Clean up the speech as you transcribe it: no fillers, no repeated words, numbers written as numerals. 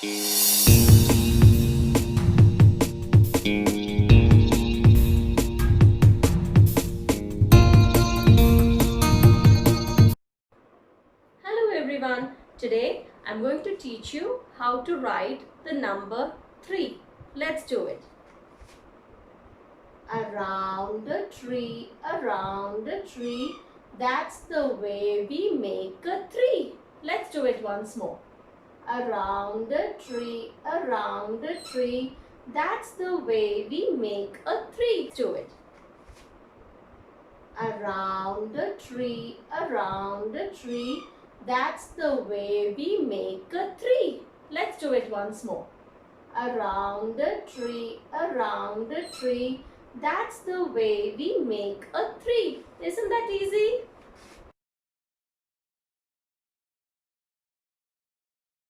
Hello everyone, today I'm going to teach you how to write the number 3. Let's do it. Around a tree, that's the way we make a 3. Let's do it once more. Around a tree, that's the way we make a 3. Let's do it. Around a tree, that's the way we make a 3. Let's do it once more. Around a tree, that's the way we make a 3. Isn't that easy?